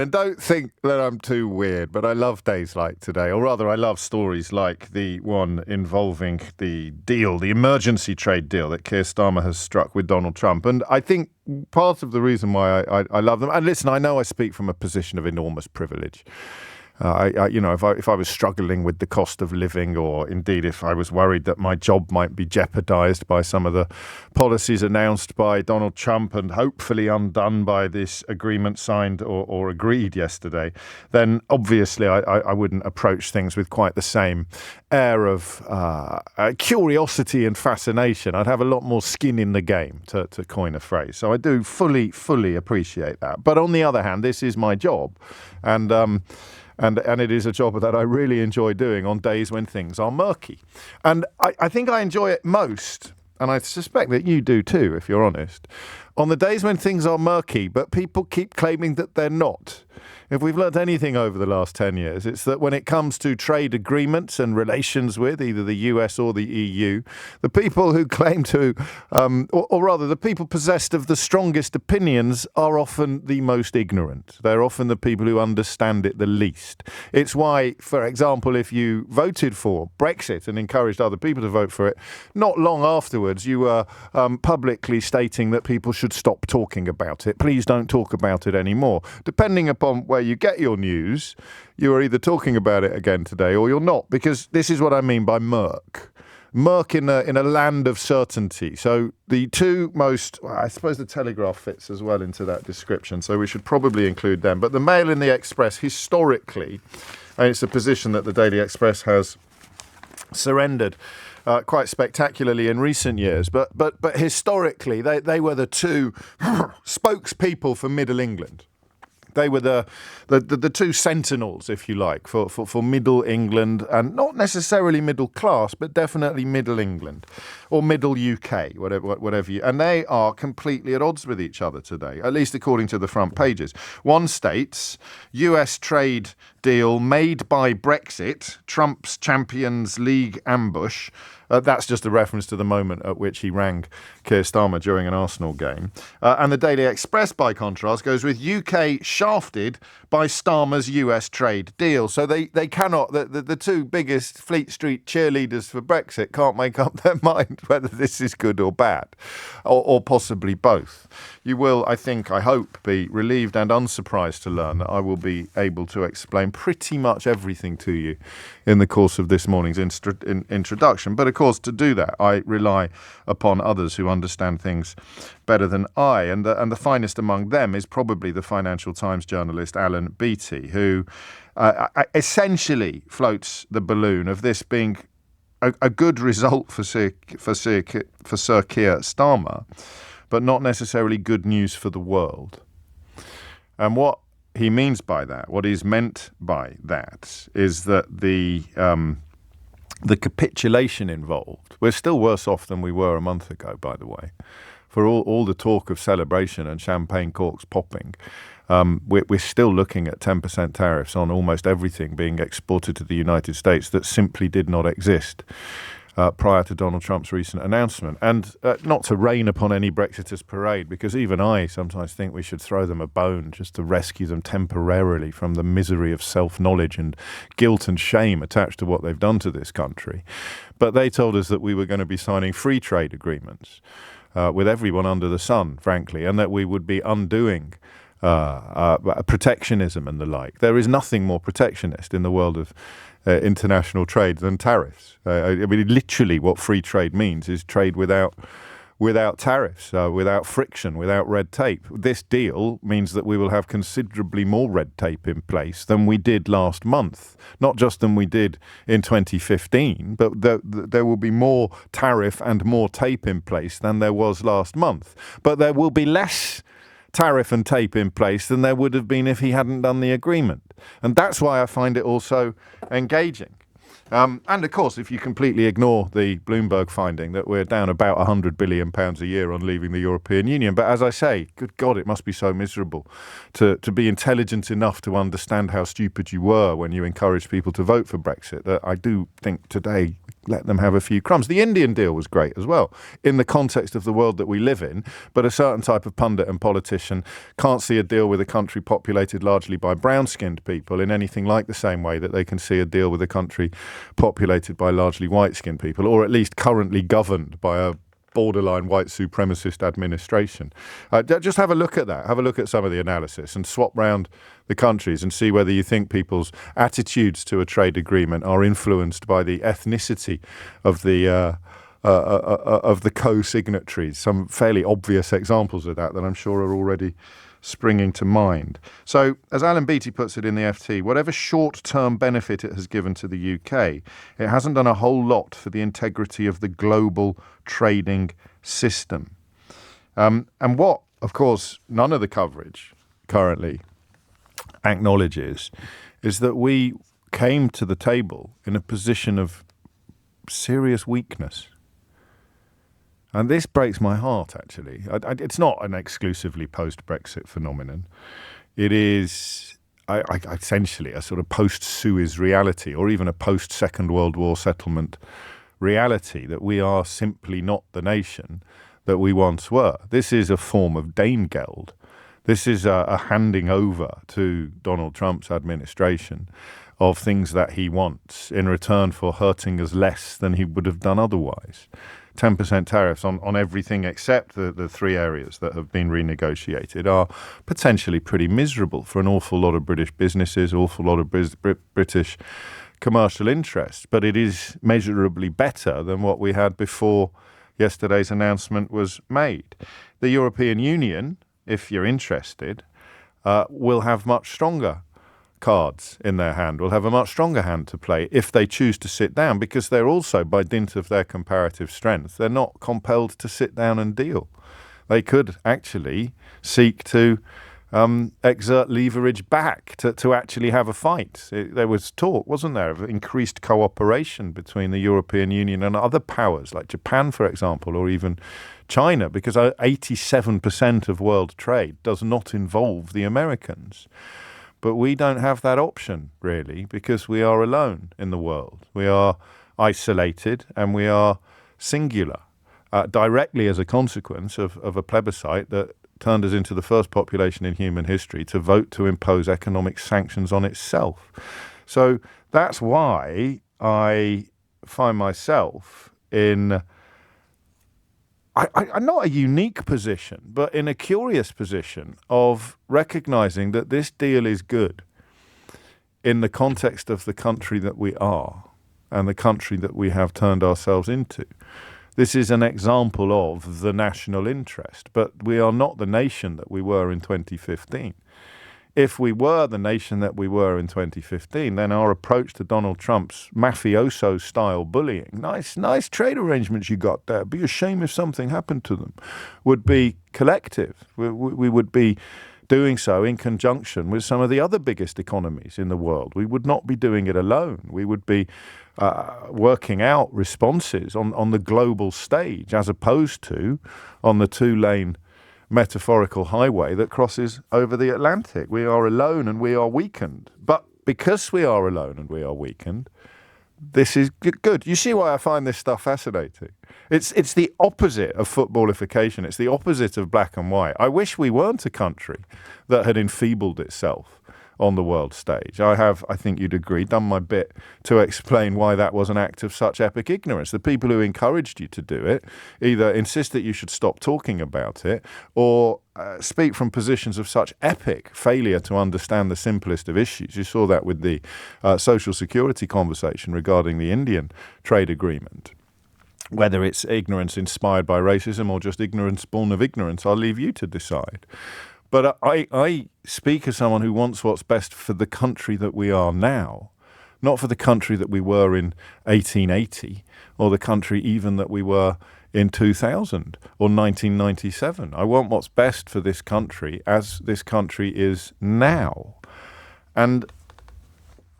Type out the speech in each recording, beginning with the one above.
And don't think that I'm too weird, but I love days like today, or rather I love stories like the one involving the deal, the emergency trade deal that Keir Starmer has struck with Donald Trump. And I think part of the reason why I love them, and listen, I know I speak from a position of enormous privilege. If I was struggling with the cost of living, or indeed if I was worried that my job might be jeopardized by some of the policies announced by Donald Trump and hopefully undone by this agreement signed or agreed yesterday, then obviously I wouldn't approach things with quite the same air of curiosity and fascination. I'd have a lot more skin in the game, to coin a phrase. So I do fully appreciate that. But on the other hand, this is my job. And it is a job that I really enjoy doing on days when things are murky. And I think I enjoy it most, and I suspect that you do too, if you're honest, on the days when things are murky, but people keep claiming that they're not. If we've learnt anything over the last 10 years, it's that when it comes to trade agreements and relations with either the US or the EU, the people who claim to, or rather the people possessed of the strongest opinions are often the most ignorant. They're often the people who understand it the least. It's why, for example, if you voted for Brexit and encouraged other people to vote for it, not long afterwards you were publicly stating that people should stop talking about it. Please don't talk about it anymore. Depending upon where you get your news, you are either talking about it again today or you're not, because this is what I mean by murk. Murk in a land of certainty. So the two most, I suppose the Telegraph fits as well into that description, so we should probably include them. But the Mail and the Express, historically, and it's a position that the Daily Express has surrendered quite spectacularly in recent years, but historically they were the two spokespeople for Middle England. They were the two sentinels, if you like, for Middle England, and not necessarily middle class, but definitely Middle England or Middle UK, whatever you. And they are completely at odds with each other today, at least according to the front pages. One states US trade deal made by Brexit, Trump's Champions League ambush. That's just a reference to the moment at which he rang Keir Starmer during an Arsenal game. And the Daily Express, by contrast, goes with UK shafted by Starmer's US trade deal. So they cannot, the two biggest Fleet Street cheerleaders for Brexit can't make up their mind whether this is good or bad, or possibly both. You will, I hope, be relieved and unsurprised to learn that I will be able to explain pretty much everything to you in the course of this morning's introduction. But of course, to do that, I rely upon others who understand things better than I. And the finest among them is probably the Financial Times journalist Alan Beattie, who essentially floats the balloon of this being a good result for Sir Keir Starmer, but not necessarily good news for the world. And what he means by that, what is meant by that, is that the capitulation involved, we're still worse off than we were a month ago, by the way. For all the talk of celebration and champagne corks popping, we're still looking at 10% tariffs on almost everything being exported to the United States that simply did not exist prior to Donald Trump's recent announcement. And not to rain upon any Brexiters' parade, because even I sometimes think we should throw them a bone just to rescue them temporarily from the misery of self-knowledge and guilt and shame attached to what they've done to this country. But they told us that we were going to be signing free trade agreements with everyone under the sun, frankly, and that we would be undoing protectionism and the like. There is nothing more protectionist in the world of international trade than tariffs. I mean, literally what free trade means is trade without tariffs, without friction, without red tape. This deal means that we will have considerably more red tape in place than we did last month. Not just than we did in 2015, but there will be more tariff and more tape in place than there was last month. But there will be less tariff and tape in place than there would have been if he hadn't done the agreement. And that's why I find it also engaging. And of course, if you completely ignore the Bloomberg finding that we're down about £100 billion a year on leaving the European Union. But as I say, good God, it must be so miserable to be intelligent enough to understand how stupid you were when you encouraged people to vote for Brexit, that I do think today let them have a few crumbs. The Indian deal was great as well, in the context of the world that we live in. But a certain type of pundit and politician can't see a deal with a country populated largely by brown-skinned people in anything like the same way that they can see a deal with a country populated by largely white-skinned people, or at least currently governed by a borderline white supremacist administration. Just have a look at that. Have a look at some of the analysis and swap round the countries and see whether you think people's attitudes to a trade agreement are influenced by the ethnicity of the co-signatories. Some fairly obvious examples of that I'm sure are already springing to mind. So, as Alan Beattie puts it in the FT, whatever short-term benefit it has given to the UK, it hasn't done a whole lot for the integrity of the global trading system. And what, of course, none of the coverage currently acknowledges is that we came to the table in a position of serious weakness. And this breaks my heart, actually. It's not an exclusively post-Brexit phenomenon. It is essentially a sort of post-Suez reality, or even a post-Second World War settlement reality, that we are simply not the nation that we once were. This is a form of Danegeld. This is a handing over to Donald Trump's administration of things that he wants in return for hurting us less than he would have done otherwise. 10% tariffs on everything except the three areas that have been renegotiated are potentially pretty miserable for an awful lot of British businesses, awful lot of British commercial interests. But it is measurably better than what we had before yesterday's announcement was made. The European Union, if you're interested, will have much stronger cards in their hand, will have a much stronger hand to play if they choose to sit down, because they're also, by dint of their comparative strength, they're not compelled to sit down and deal. They could actually seek to exert leverage back to actually have a fight. There was talk, wasn't there, of increased cooperation between the European Union and other powers, like Japan, for example, or even China, because 87% of world trade does not involve the Americans. But we don't have that option, really, because we are alone in the world. We are isolated and we are singular, directly as a consequence of a plebiscite that turned us into the first population in human history to vote to impose economic sanctions on itself. So that's why I find myself in I'm not a unique position, but in a curious position of recognizing that this deal is good in the context of the country that we are and the country that we have turned ourselves into. This is an example of the national interest, but we are not the nation that we were in 2015. If we were the nation that we were in 2015, then our approach to Donald Trump's mafioso-style bullying, nice trade arrangements you got there, be a shame if something happened to them, would be collective. We would be doing so in conjunction with some of the other biggest economies in the world. We would not be doing it alone. We would be working out responses on the global stage as opposed to on the two-lane metaphorical highway that crosses over the Atlantic. We are alone and we are weakened. But because we are alone and we are weakened, this is good. You see why I find this stuff fascinating? It's the opposite of footballification. It's the opposite of black and white. I wish we weren't a country that had enfeebled itself on the world stage. I have, I think you'd agree, done my bit to explain why that was an act of such epic ignorance. The people who encouraged you to do it either insist that you should stop talking about it or speak from positions of such epic failure to understand the simplest of issues. You saw that with the social security conversation regarding the Indian trade agreement. Whether it's ignorance inspired by racism or just ignorance born of ignorance, I'll leave you to decide. But I speak as someone who wants what's best for the country that we are now, not for the country that we were in 1880 or the country even that we were in 2000 or 1997. I want what's best for this country as this country is now. And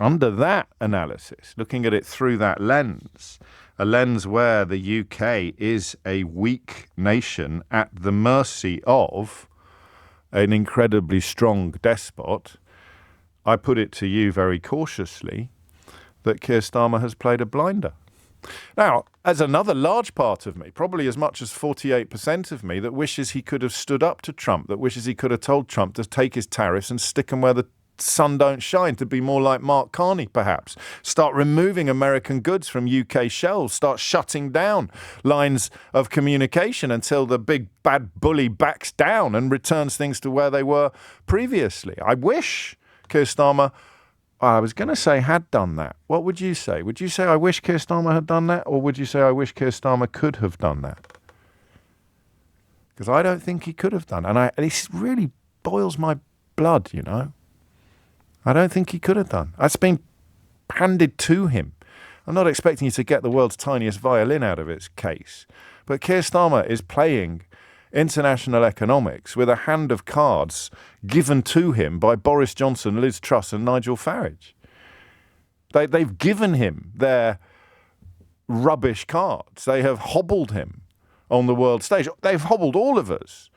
under that analysis, looking at it through that lens, a lens where the UK is a weak nation at the mercy of an incredibly strong despot, I put it to you very cautiously that Keir Starmer has played a blinder. Now, as another large part of me, probably as much as 48% of me, that wishes he could have stood up to Trump, that wishes he could have told Trump to take his tariffs and stick them where the sun don't shine, to be more like Mark Carney, perhaps. Start removing American goods from UK shelves, start shutting down lines of communication until the big bad bully backs down and returns things to where they were previously. I wish Keir Starmer, I was going to say had done that. What would you say? Would you say I wish Keir Starmer had done that? Or would you say I wish Keir Starmer could have done that? Because I don't think he could have done. And this really boils my blood, you know. I don't think he could have done. That's been handed to him. I'm not expecting you to get the world's tiniest violin out of its case. But Keir Starmer is playing international economics with a hand of cards given to him by Boris Johnson, Liz Truss and Nigel Farage. They've given him their rubbish cards. They have hobbled him on the world stage. They've hobbled all of us.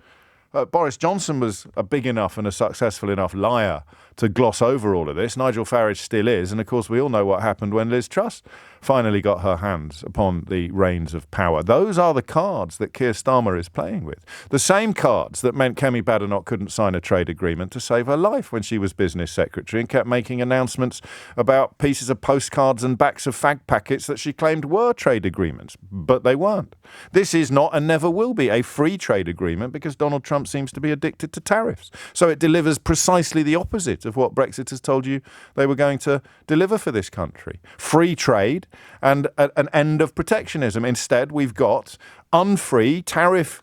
Boris Johnson was a big enough and a successful enough liar to gloss over all of this. Nigel Farage still is. And of course, we all know what happened when Liz Truss finally got her hands upon the reins of power. Those are the cards that Keir Starmer is playing with. The same cards that meant Kemi Badenoch couldn't sign a trade agreement to save her life when she was business secretary and kept making announcements about pieces of postcards and backs of fag packets that she claimed were trade agreements, but they weren't. This is not and never will be a free trade agreement because Donald Trump seems to be addicted to tariffs. So it delivers precisely the opposite of what Brexit has told you they were going to deliver for this country. Free trade and an end of protectionism. Instead, we've got unfree tariff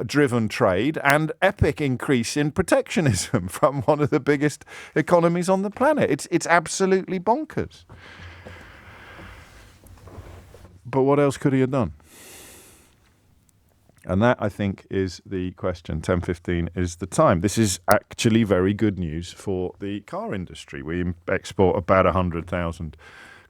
driven trade and epic increase in protectionism from one of the biggest economies on the planet. It's absolutely bonkers. But what else could he have done? And that, I think, is the question. 10:15 is the time. This is actually very good news for the car industry. We export about 100,000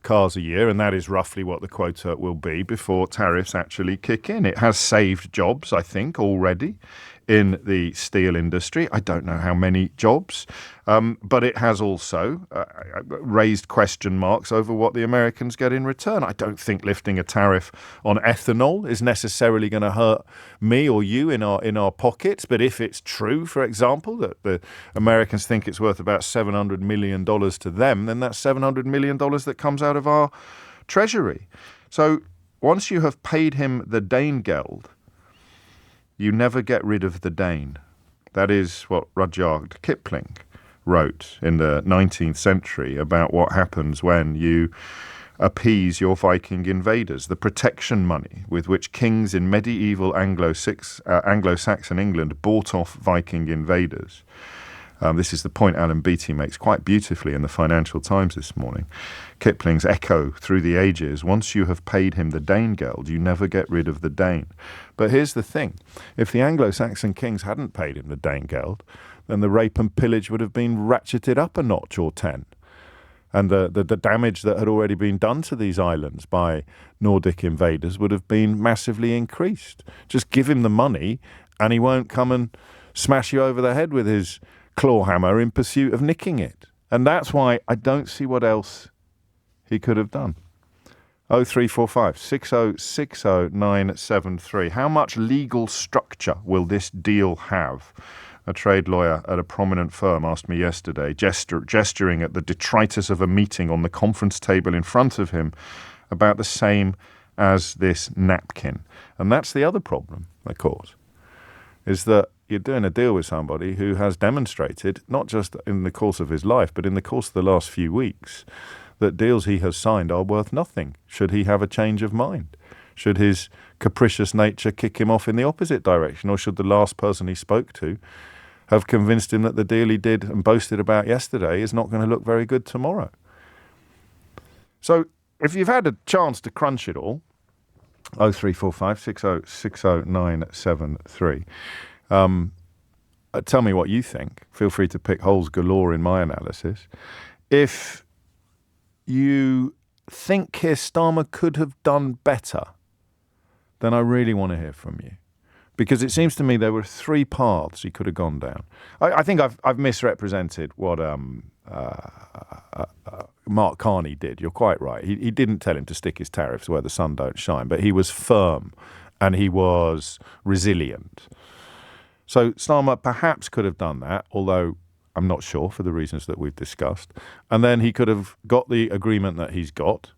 cars a year, and that is roughly what the quota will be before tariffs actually kick in. It has saved jobs, I think, already in the steel industry. I don't know how many jobs, but it has also raised question marks over what the Americans get in return. I don't think lifting a tariff on ethanol is necessarily going to hurt me or you in our pockets. But if it's true, for example, that the Americans think it's worth about $700 million to them, then that's $700 million that comes out of our treasury. So once you have paid him the Danegeld, you never get rid of the Dane. That is what Rudyard Kipling wrote in the 19th century about what happens when you appease your Viking invaders. The protection money with which kings in medieval Anglo-Saxon England bought off Viking invaders. This is the point Alan Beattie makes quite beautifully in the Financial Times this morning. Kipling's echo through the ages: once you have paid him the Danegeld, you never get rid of the Dane. But here's the thing. If the Anglo-Saxon kings hadn't paid him the Danegeld, then the rape and pillage would have been ratcheted up a notch or 10. And the damage that had already been done to these islands by Nordic invaders would have been massively increased. Just give him the money and he won't come and smash you over the head with his claw hammer in pursuit of nicking it. And that's why I don't see what else he could have done. 0345 6060 973. How much legal structure will this deal have? A trade lawyer at a prominent firm asked me yesterday, gesturing at the detritus of a meeting on the conference table in front of him, about the same as this napkin. And that's the other problem, of course, is that you're doing a deal with somebody who has demonstrated, not just in the course of his life, but in the course of the last few weeks, that deals he has signed are worth nothing should he have a change of mind. Should his capricious nature kick him off in the opposite direction, or should the last person he spoke to have convinced him that the deal he did and boasted about yesterday is not going to look very good tomorrow. So if you've had a chance to crunch it all, 0345 6060 973, tell me what you think. Feel free to pick holes galore in my analysis. if you think Keir Starmer could have done better, then I really want to hear from you. Because it seems to me there were three paths he could have gone down. I think I've misrepresented what Mark Carney did. You're quite right. He didn't tell him to stick his tariffs where the sun don't shine, but he was firm and he was resilient. So Starmer perhaps could have done that, although I'm not sure for the reasons that we've discussed. And then he could have got the agreement that he's got,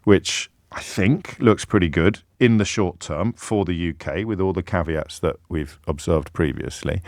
which I think looks pretty good in the short term for the UK, with all the caveats that we've observed previously.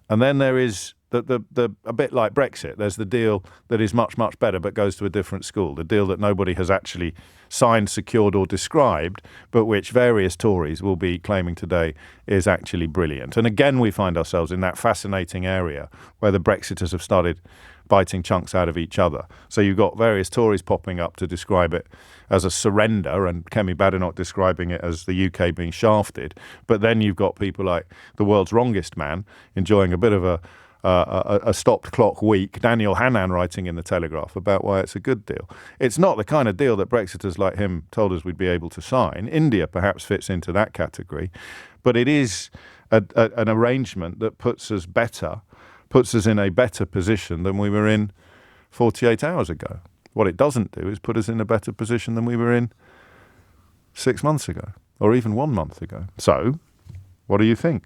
And then there is the a bit like Brexit. There's the deal that is much, much better but goes to a different school. The deal that nobody has actually signed, secured or described, but which various Tories will be claiming today is actually brilliant. And again, we find ourselves in that fascinating area where the Brexiters have started biting chunks out of each other. So you've got various Tories popping up to describe it as a surrender, and Kemi Badenoch describing it as the UK being shafted. But then you've got people like the world's wrongest man enjoying a bit of a stopped clock week, Daniel Hannan writing in the Telegraph about why it's a good deal. It's not the kind of deal that Brexiters like him told us we'd be able to sign. India perhaps fits into that category, but it is an arrangement that puts us in a better position than we were in 48 hours ago. What it doesn't do is put us in a better position than we were in 6 months ago, or even 1 month ago. So, what do you think?